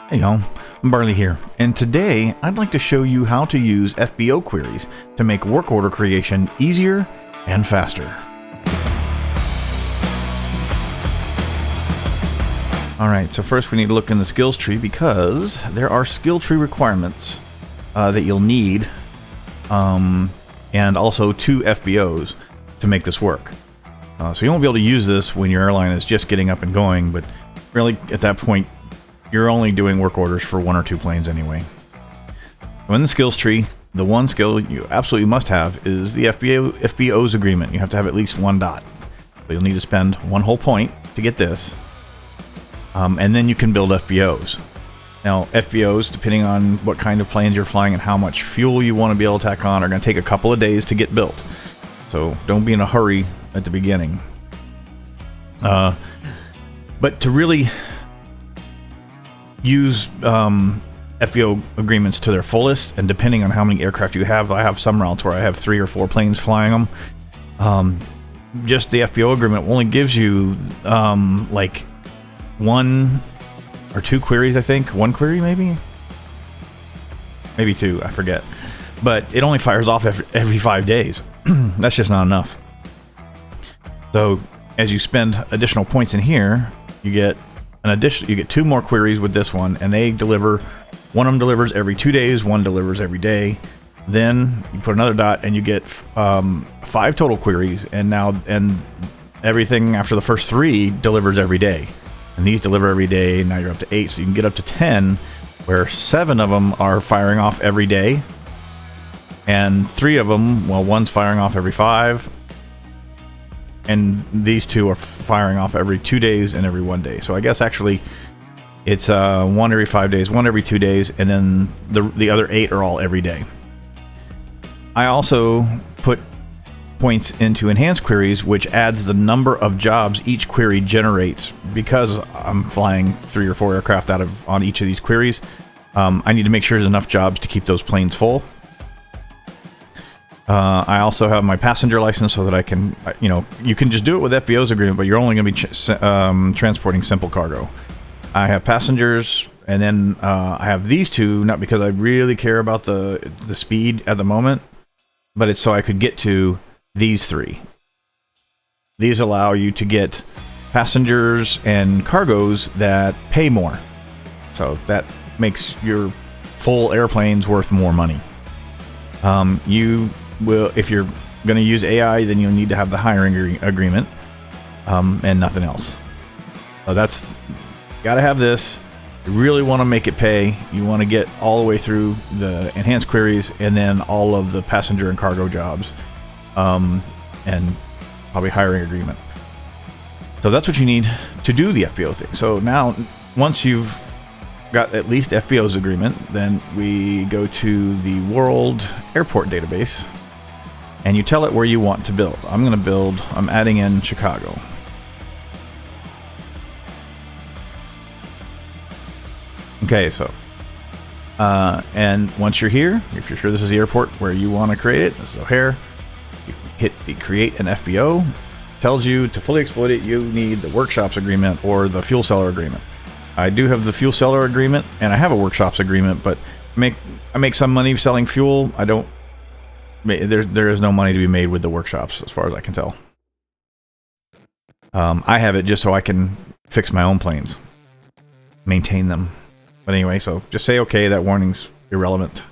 Hey y'all, Barley here, and today I'd like to show you how to use FBO queries to make work order creation easier and faster. Alright, so first we need to look in the skills tree because there are skill tree requirements that you'll need, and also 2 FBOs to make this work. So you won't be able to use this when your airline is just getting up and going, but really at that point you're only doing work orders for 1 or 2 planes anyway. So in the skills tree, the one skill you absolutely must have is the FBO's agreement. You have to have at least 1 dot. So you'll need to spend 1 whole point to get this. And then you can build FBOs. Now, FBOs, depending on what kind of planes you're flying and how much fuel you want to be able to tack on, are going to take a couple of days to get built. So don't be in a hurry at the beginning. But to really use FBO agreements to their fullest, and depending on how many aircraft you have, I have some routes where I have 3 or 4 planes flying them. Just the FBO agreement only gives you like 1 or 2 queries, I think. 1 query, maybe 2, I forget. But it only fires off every 5 days. That's just not enough. So as you spend additional points in here, you get you get 2 more queries with this one, and they deliver. One of them delivers every 2 days, one delivers every day. Then you put another dot and you get 5 total queries, and everything after the first 3 delivers every day. And these deliver every day, and now you're up to 8, so you can get up to 10, where 7 of them are firing off every day, and 3 of them, well, one's firing off every 5, and these 2 are firing off every 2 days and every 1 day. So I guess actually it's 1 every 5 days, 1 every 2 days, and then the other 8 are all every day. I also put points into enhanced queries, which adds the number of jobs each query generates. Because I'm flying 3 or 4 aircraft on each of these queries, I need to make sure there's enough jobs to keep those planes full. I also have my passenger license so that I can, you can just do it with FBO's agreement, but you're only going to be transporting simple cargo. I have passengers, and then I have these 2, not because I really care about the speed at the moment, but it's so I could get to these 3. These allow you to get passengers and cargoes that pay more. So that makes your full airplanes worth more money. You will, if you're going to use AI, then you'll need to have the hiring agreement, and nothing else. So that's, got to have this. You really want to make it pay. You want to get all the way through the enhanced queries and then all of the passenger and cargo jobs, and probably hiring agreement. So that's what you need to do the FBO thing. So now, once you've got at least FBO's agreement, then we go to the World Airport database, and you tell it where you want to build. I'm adding in Chicago. Okay, so, and once you're here, if you're sure this is the airport where you want to create it, this is O'Hare, you hit the create an FBO. Tells you to fully exploit it, you need the workshops agreement or the fuel seller agreement. I do have the fuel seller agreement, and I have a workshops agreement, but I make some money selling fuel. I don't. There is no money to be made with the workshops, as far as I can tell. I have it just so I can fix my own planes, maintain them. But anyway, so just say okay. That warning's irrelevant.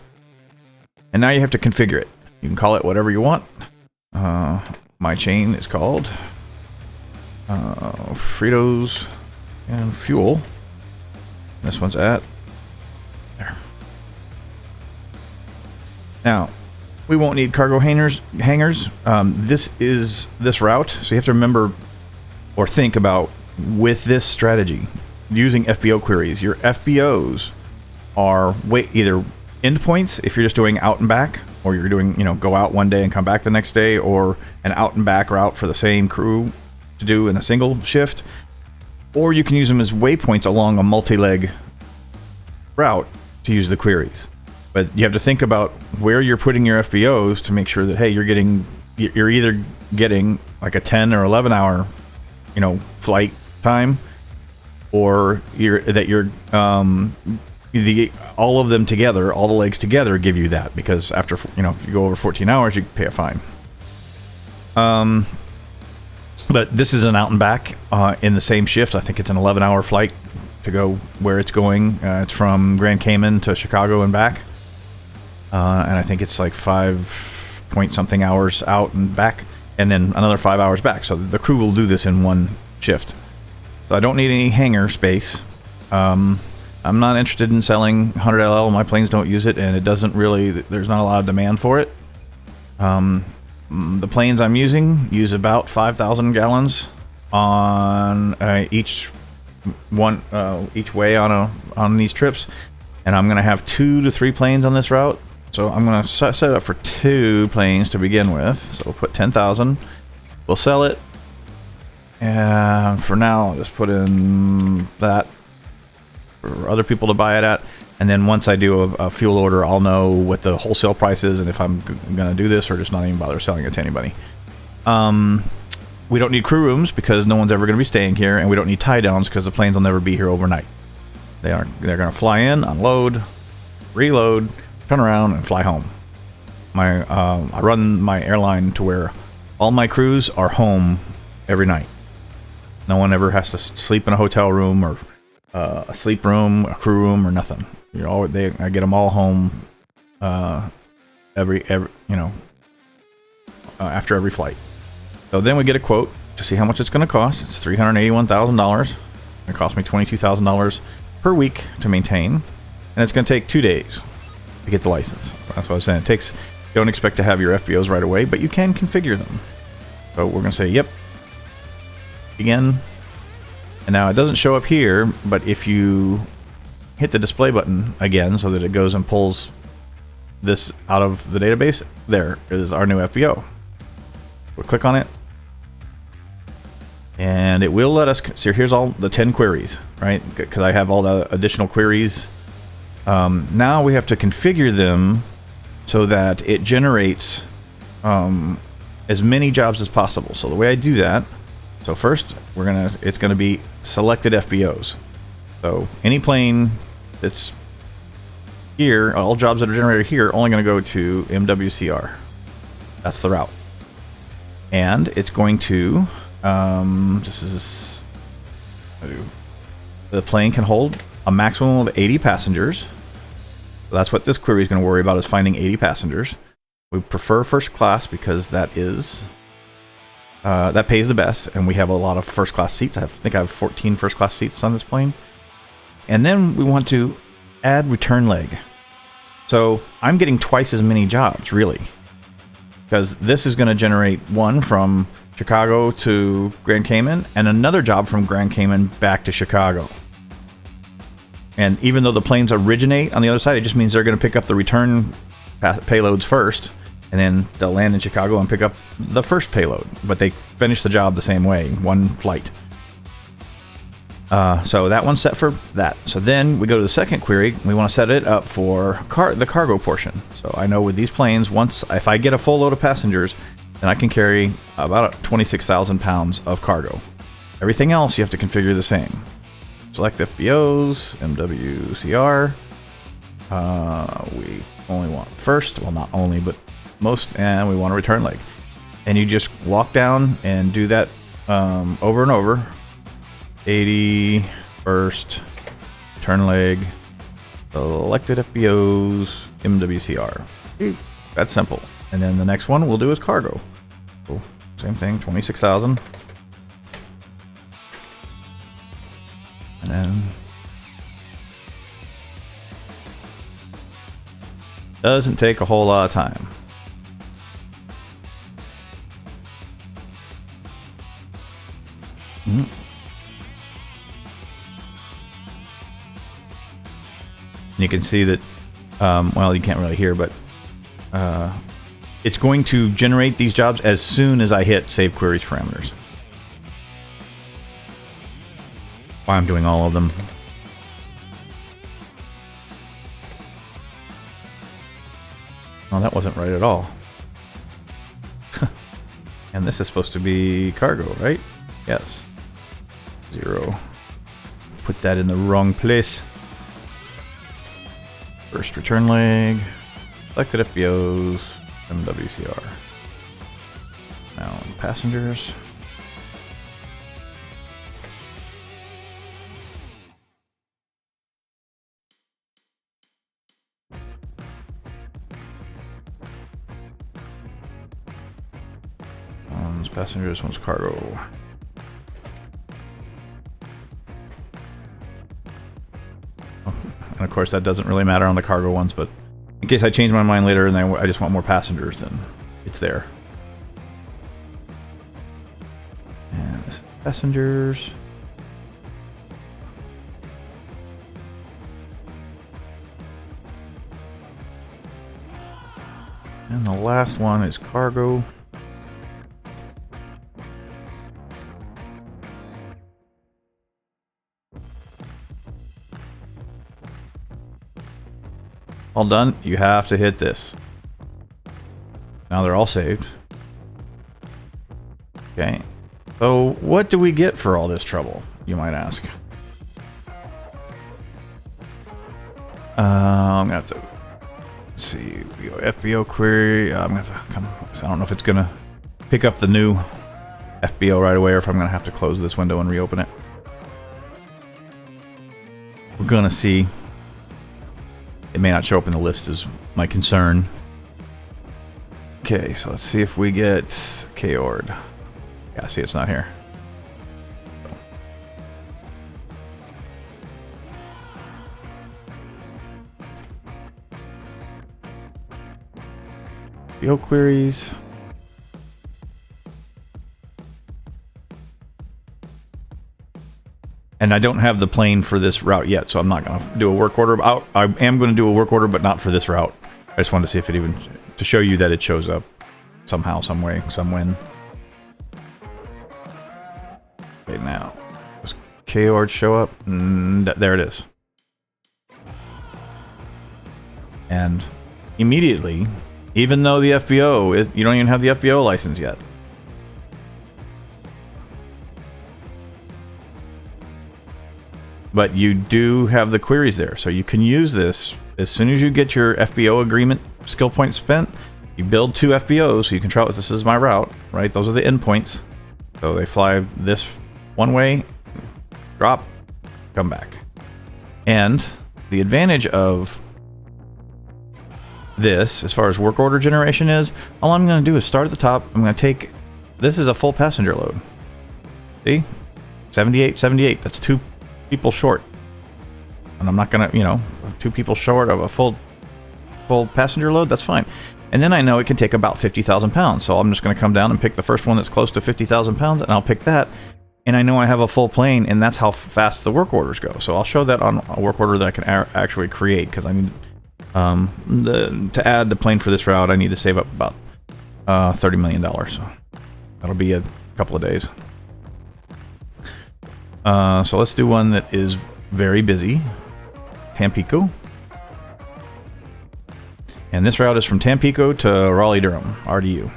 And now you have to configure it. You can call it whatever you want. My chain is called Fritos and Fuel. This one's at there. Now, we won't need cargo hangers. This is this route, so you have to remember or think about, with this strategy, using FBO queries, your FBOs are either endpoints if you're just doing out and back, or you're doing, go out one day and come back the next day, or an out and back route for the same crew to do in a single shift. Or you can use them as waypoints along a multi-leg route to use the queries. But you have to think about where you're putting your FBOs to make sure that, hey, you're either getting like a 10 or 11 hour, flight time, or all of them together, all the legs together give you that, because after, if you go over 14 hours, you pay a fine. But this is an out and back in the same shift. I think it's an 11-hour flight to go where it's going. It's from Grand Cayman to Chicago and back. And I think it's like 5 point something hours out and back, and then another 5 hours back. So the crew will do this in one shift. So I don't need any hangar space. I'm not interested in selling 100 LL. My planes don't use it, and it doesn't really, there's not a lot of demand for it. The planes I'm using use about 5,000 gallons on each way on these trips, and I'm going to have 2 to 3 planes on this route. So I'm going to set it up for 2 planes to begin with. So we'll put 10,000. We'll sell it, and for now I'll just put in that for other people to buy it at. And then once I do a fuel order, I'll know what the wholesale price is and if I'm going to do this or just not even bother selling it to anybody. We don't need crew rooms because no one's ever going to be staying here, and we don't need tie downs because the planes will never be here overnight. They're going to fly in, unload, reload, turn around, and fly home. I run my airline to where all my crews are home every night. No one ever has to sleep in a hotel room or a sleep room, a crew room, or nothing. I get them all home after every flight. So then we get a quote to see how much it's going to cost. It's $381,000. It cost me $22,000 per week to maintain, and it's going to take 2 days to get the license. That's what I was saying. You don't expect to have your FBOs right away, but you can configure them. So we're going to say, yep, begin. And now it doesn't show up here, but if you hit the display button again so that it goes and pulls this out of the database, there is our new FBO. We'll click on it, and it will let us see. Here's all the 10 queries, right? Because I have all the additional queries. Now we have to configure them so that it generates as many jobs as possible. So the way I do that, so first it's gonna be selected FBOs. So any plane that's here, all jobs that are generated here, are only going to go to MWCR. That's the route. And it's going to, the plane can hold a maximum of 80 passengers. So that's what this query is going to worry about, is finding 80 passengers. We prefer first class because that pays the best, and we have a lot of first class seats. I think I have 14 first class seats on this plane. And then we want to add return leg. So I'm getting twice as many jobs, really, because this is going to generate one from Chicago to Grand Cayman and another job from Grand Cayman back to Chicago. And even though the planes originate on the other side, it just means they're going to pick up the return payloads first, and then they'll land in Chicago and pick up the first payload. But they finish the job the same way, one flight. So that one's set for that. So then we go to the second query. We want to set it up for the cargo portion. So I know with these planes, if I get a full load of passengers, then I can carry about 26,000 pounds of cargo. Everything else you have to configure the same. Select FBOs, MWCR. We only want first, well, not only, but most, and we want a return leg. And you just walk down and do that over and over. 80 first, return leg, selected FBOs, MWCR. That's simple. And then the next one we'll do is cargo. So same thing, 26,000. And then doesn't take a whole lot of time. You can see that, well, you can't really hear, but it's going to generate these jobs as soon as I hit Save Queries Parameters. Why I'm doing all of them. Oh, that wasn't right at all. And this is supposed to be cargo, right? Yes. 0. put that in the wrong place. First return leg. Selected FBOs. MWCR. Now passengers. One's passengers, one's cargo. And of course that doesn't really matter on the cargo ones, but in case I change my mind later and I just want more passengers, then it's there. And this is passengers. And the last one is cargo. All done. You have to hit this. Now they're all saved. Okay. So what do we get for all this trouble, you might ask? I'm gonna have to see. We go FBO query. I'm gonna have to come. I don't know if it's gonna pick up the new FBO right away, or if I'm gonna have to close this window and reopen it. We're gonna see. It may not show up in the list is my concern. Okay, so let's see if we get KOR'd. Yeah, see it's not here. FBO queries. And I don't have the plane for this route yet, so I'm not going to do a work order. I am going to do a work order, but not for this route. I just wanted to see if it even, to show you that it shows up somehow, some way, somewhen. Okay, now, does KOR'd show up? There it is. And immediately, even though the FBO, you don't even have the FBO license yet. But you do have the queries there, so you can use this as soon as you get your FBO agreement skill point spent. You build 2 FBOs, so you can try this is my route, right? Those are the endpoints. So they fly this one way, drop, come back. And the advantage of this, as far as work order generation is, all I'm going to do is start at the top. I'm going to take, this is a full passenger load. See? 78, 78. That's 2 people short. And I'm not going to, 2 people short of a full passenger load, that's fine. And then I know it can take about 50,000 pounds. So I'm just going to come down and pick the first one that's close to 50,000 pounds, and I'll pick that. And I know I have a full plane, and that's how fast the work orders go. So I'll show that on a work order that I can actually create, because I need to add the plane for this route. I need to save up about $30 million. So that'll be a couple of days. So let's do one that is very busy. Tampico. And this route is from Tampico to Raleigh-Durham, RDU.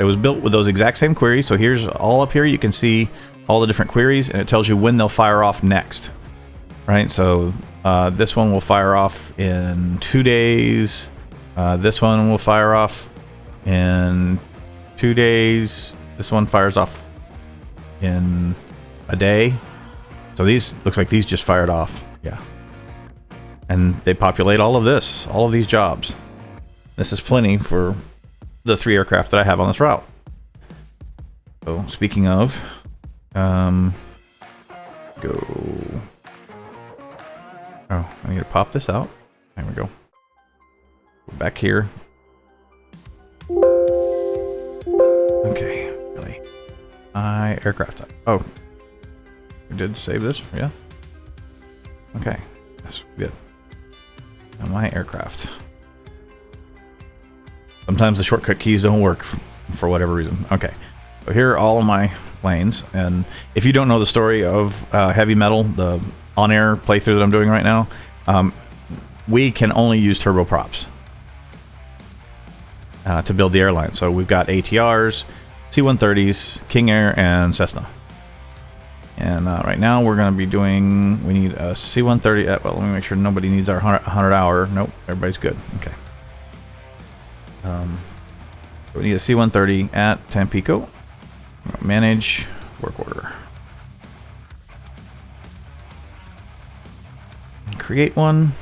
It was built with those exact same queries. So here's all up here. You can see all the different queries, and it tells you when they'll fire off next. Right? So this one will fire off in 2 days. This one will fire off in 2 days. This one fires off in a day. So these, looks like these just fired off. Yeah. And they populate all of this, all of these jobs. This is plenty for the 3 aircraft that I have on this route. So speaking of, go. Oh, I need to pop this out. There we go. Go back here. Okay, really. Aircraft type. Oh, we did save this, yeah. Okay, that's good. Now my aircraft. Sometimes the shortcut keys don't work for whatever reason. Okay, so here are all of my planes, and if you don't know the story of Heavy Metal, the OnAir playthrough that I'm doing right now, we can only use turboprops to build the airline. So we've got ATRs, C-130s, King Air, and Cessna. And right now we're going to be doing, we need a C-130. Well, let me make sure nobody needs our 100 hour. Nope, everybody's good. Okay. We need a C-130 at Tampico. Manage work order. Create one.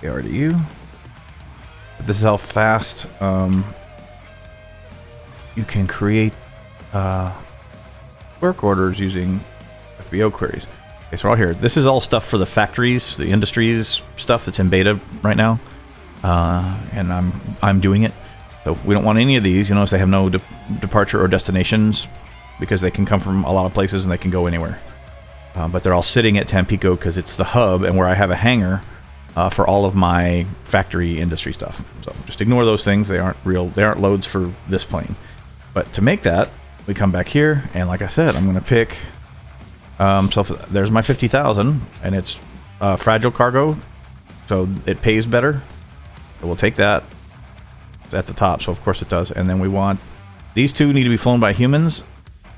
RDU. This is how fast you can create work orders using FBO queries. Okay, so we're all here. This is all stuff for the factories, the industries stuff that's in beta right now, and I'm doing it. So we don't want any of these. You notice they have no departure or destinations because they can come from a lot of places and they can go anywhere. But they're all sitting at Tampico because it's the hub and where I have a hangar for all of my factory industry stuff. So just ignore those things. They aren't real. They aren't loads for this plane. But to make that, we come back here, and like I said, I'm going to pick. So there's my 50,000, and it's fragile cargo, so it pays better. So we'll take that. It's at the top, so of course it does. And then we want these two need to be flown by humans.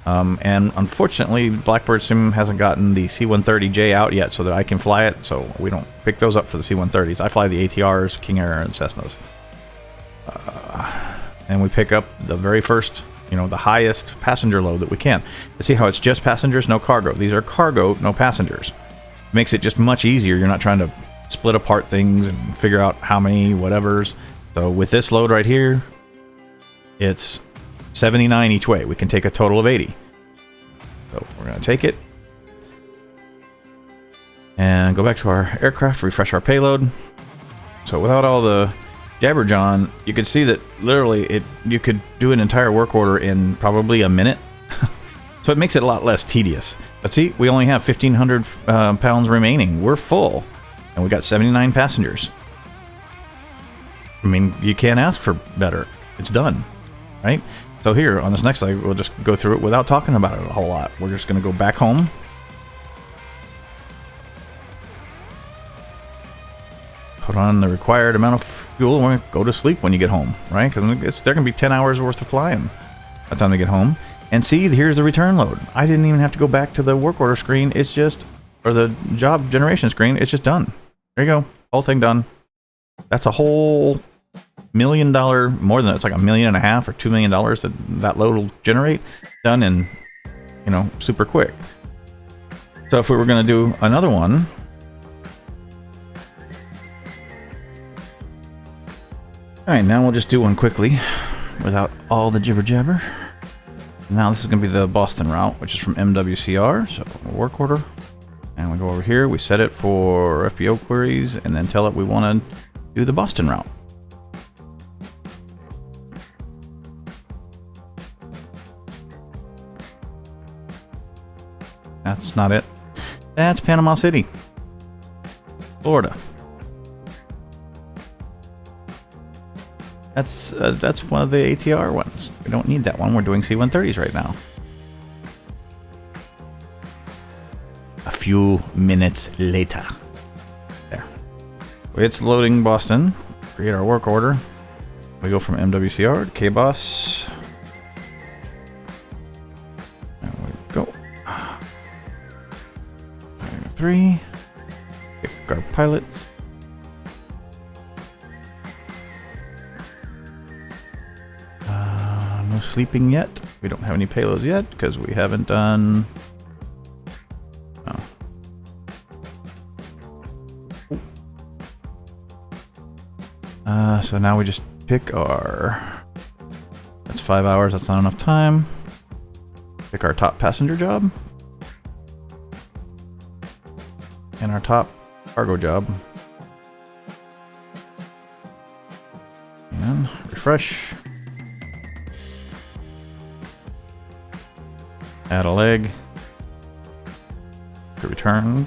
And unfortunately, Blackbird Sim hasn't gotten the C-130J out yet, so that I can fly it. So we don't pick those up for the C-130s. I fly the ATRs, King Air, and Cessnas. And we pick up the very first, the highest passenger load that we can. You see how it's just passengers, no cargo. These are cargo, no passengers. Makes it just much easier. You're not trying to split apart things and figure out how many whatevers. So with this load right here, it's 79 each way. We can take a total of 80. So we're going to take it and go back to our aircraft, refresh our payload. So without all the jabberjohn, you can see that literally you could do an entire work order in probably a minute. So it makes it a lot less tedious. But see, we only have 1,500 pounds remaining. We're full, and we got 79 passengers. I mean, you can't ask for better. It's done, right? So here, on this next slide, we'll just go through it without talking about it a whole lot. We're just going to go back home. Put on the required amount of fuel, and we're going to go to sleep when you get home, right? Because they're going to be 10 hours worth of flying by the time they get home. And see, here's the return load. I didn't even have to go back to the work order screen. It's just, or the job generation screen. It's just done. There you go. Whole thing done. That's a whole $1 million, more than that. It's like $1.5 million or $2 million that load will generate, done in, super quick. So if we were going to do another one, all right, now we'll just do one quickly without all the jibber jabber. Now this is going to be the Boston route, which is from MWCR, so work order, and we go over here. We set it for FBO queries, and then tell it we want to do the Boston route. That's not it. That's Panama City, Florida. That's one of the ATR ones. We don't need that one. We're doing C-130s right now. A few minutes later. There. It's loading Boston. Create our work order. We go from MWCR to KBOS. There we go. 3. Pick our pilots. No sleeping yet. We don't have any payloads yet because we haven't done. So now we just pick our. That's 5 hours. That's not enough time. Pick our top passenger job. And our top cargo job. And refresh. Add a leg. To return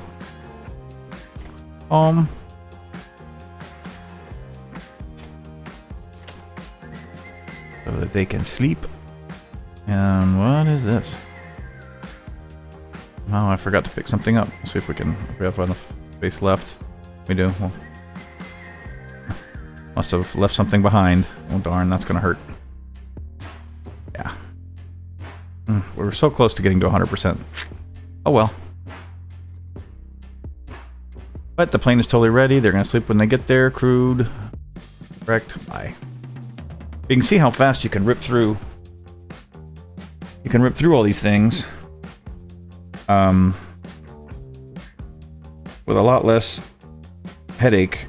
home. So that they can sleep. And what is this? Oh, I forgot to pick something up. Let's see if we have enough space left. We do. Well, must have left something behind. Oh darn, that's gonna hurt. Yeah. We're so close to getting to 100%. Oh well. But the plane is totally ready. They're going to sleep when they get there. Crewed. Correct. Bye. You can see how fast you can rip through. You can rip through all these things. With a lot less headache.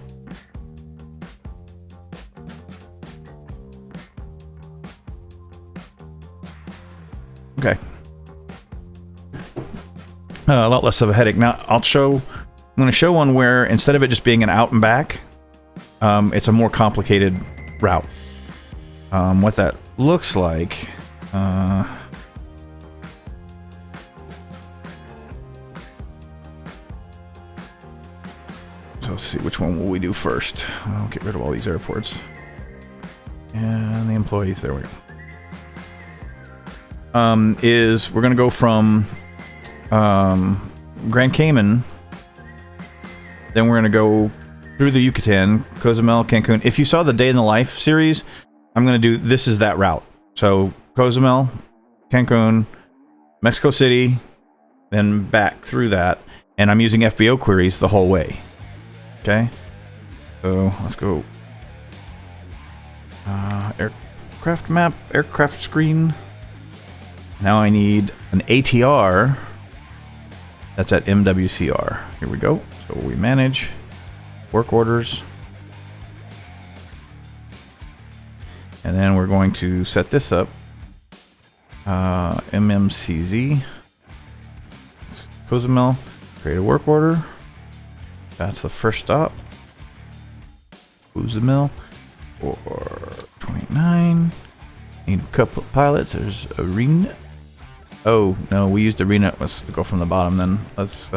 Okay. A lot less of a headache. Now, I'm going to show one where instead of it just being an out and back, it's a more complicated route. What that looks like. So let's see, which one will we do first? I'll get rid of all these airports. And the employees, there we go. We're going to go from Grand Cayman, then we're going to go through the Yucatan, Cozumel, Cancun. If you saw the Day in the Life series, I'm going to do, this is that route. So Cozumel, Cancun, Mexico City, then back through that. And I'm using FBO queries the whole way. Okay, so let's go. Aircraft map, aircraft screen. Now I need an ATR. That's at MWCR. Here we go. So we manage work orders. And then we're going to set this up. MMCZ. Cozumel. Create a work order. That's the first stop. Cozumel. Or 29. Need a couple of pilots. There's Arena. Oh, no, we used Arena. Let's go from the bottom then. Let's,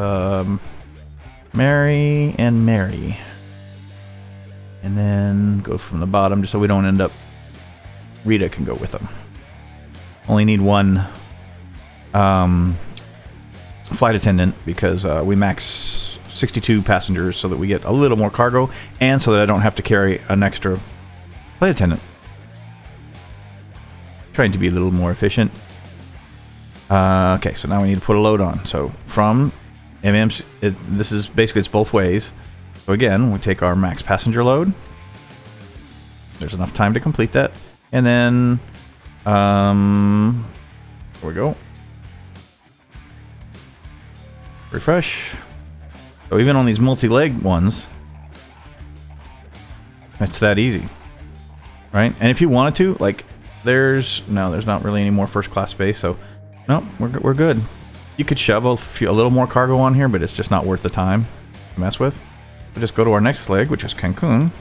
Mary and Mary. And then go from the bottom just so we don't end up... Rita can go with them. Only need one flight attendant because we max 62 passengers so that we get a little more cargo and so that I don't have to carry an extra flight attendant. Trying to be a little more efficient. Okay, so now we need to put a load on. So from MMC, this is basically, it's both ways. So again, we take our max passenger load. There's enough time to complete that. And then, there we go. Refresh. So even on these multi-leg ones, it's that easy, right? And if you wanted to, like, there's not really any more first class space, so no, we're good. You could shove a little more cargo on here, but it's just not worth the time to mess with. So just go to our next leg, which is Cancun.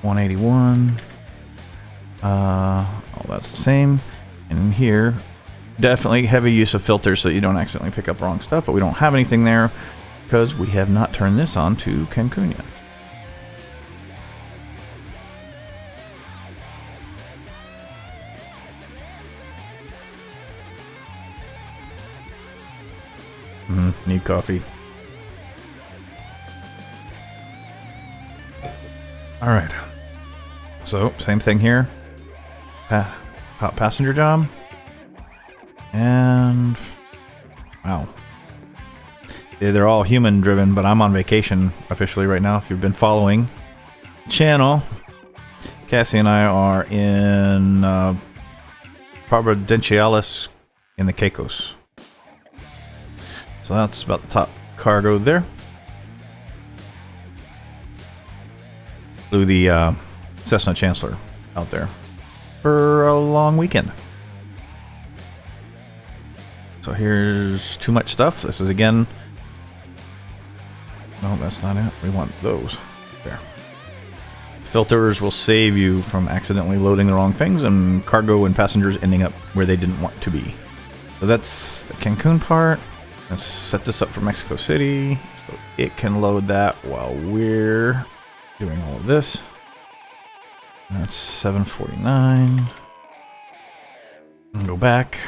181. All that's the same. And here, definitely heavy use of filters so you don't accidentally pick up wrong stuff, but we don't have anything there because we have not turned this on to Cancun yet. Need coffee. All right. So same thing here. Hot passenger job. And wow. Yeah, they're all human driven, but I'm on vacation officially right now. If you've been following the channel, Cassie and I are in Providenciales in the Caicos. So that's about the top cargo there. Flew the Cessna Chancellor out there for a long weekend. So here's too much stuff. This is again... No, that's not it. We want those. There. Filters will save you from accidentally loading the wrong things and cargo and passengers ending up where they didn't want to be. So that's the Cancun part. Let's set this up for Mexico City. So it can load that while we're doing all of this. That's 749. And go back.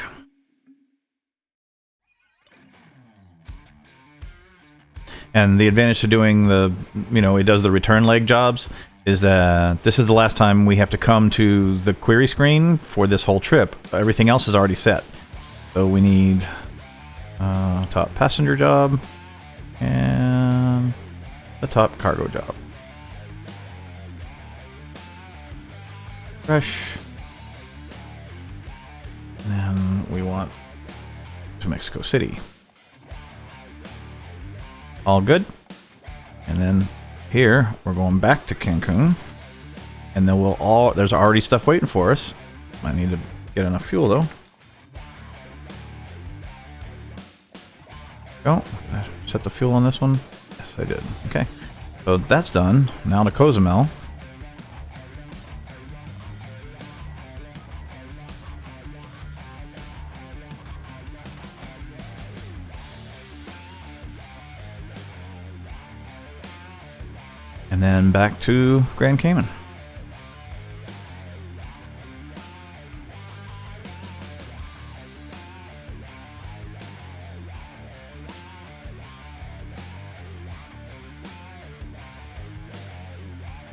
And the advantage to doing the, it does the return leg jobs. is that this is the last time we have to come to the query screen for this whole trip. Everything else is already set. So we need top passenger job and the top cargo job. Fresh. And then we want to Mexico City. All good. And then here we're going back to Cancun, and then there's already stuff waiting for us. I need to get enough fuel though. Go. Set the fuel on this one. Yes, I did. Okay. So that's done. Now to Cozumel. And then back to Grand Cayman.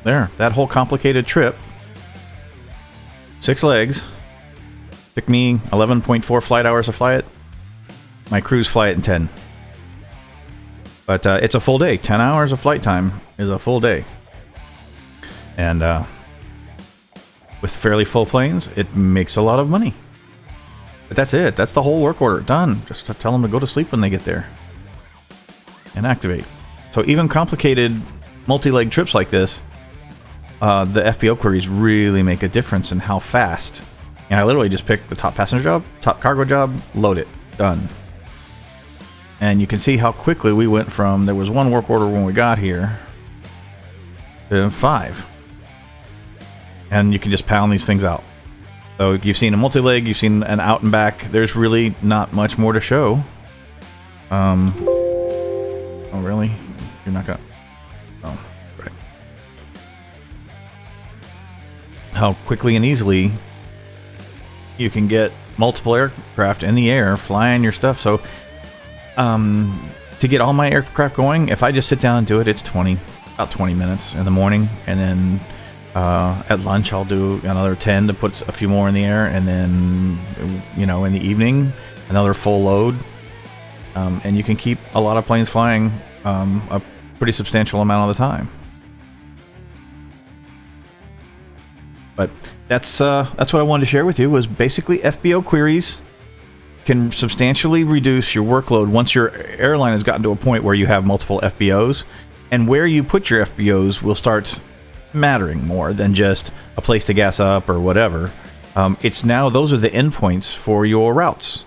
There, that whole complicated trip, 6 legs, took me 11.4 flight hours to fly it. My crews fly it in 10. But it's a full day. 10 hours of flight time is a full day. And with fairly full planes, it makes a lot of money. But that's it. That's the whole work order. Done. Just to tell them to go to sleep when they get there. And activate. So even complicated multi-leg trips like this, the FBO queries really make a difference in how fast. And I literally just picked the top passenger job, top cargo job, load it. Done. And you can see how quickly we went from, there was 1 work order when we got here, to 5. And you can just pound these things out. So you've seen a multi-leg, you've seen an out and back. There's really not much more to show. Oh really? You're not gonna... Oh, right. How quickly and easily you can get multiple aircraft in the air flying your stuff. So to get all my aircraft going, if I just sit down and do it, it's about 20 minutes in the morning, and then at lunch I'll do another 10 to put a few more in the air, and then in the evening another full load, and you can keep a lot of planes flying a pretty substantial amount of the time. But that's what I wanted to share with you, was basically FBO queries can substantially reduce your workload once your airline has gotten to a point where you have multiple FBOs, and where you put your FBOs will start mattering more than just a place to gas up or whatever. It's now, those are the endpoints for your routes.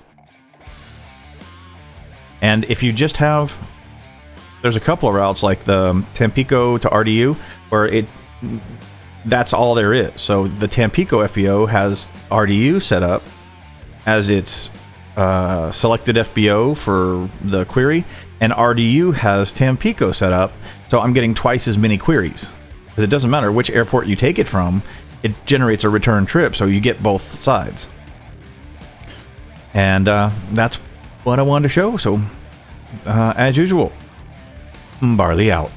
And if you just have, there's a couple of routes like the Tampico to RDU where that's all there is. So the Tampico FBO has RDU set up as its selected FBO for the query, and RDU has Tampico set up, so I'm getting twice as many queries. Because it doesn't matter which airport you take it from, it generates a return trip, so you get both sides. And that's what I wanted to show. So, as usual, Barley out.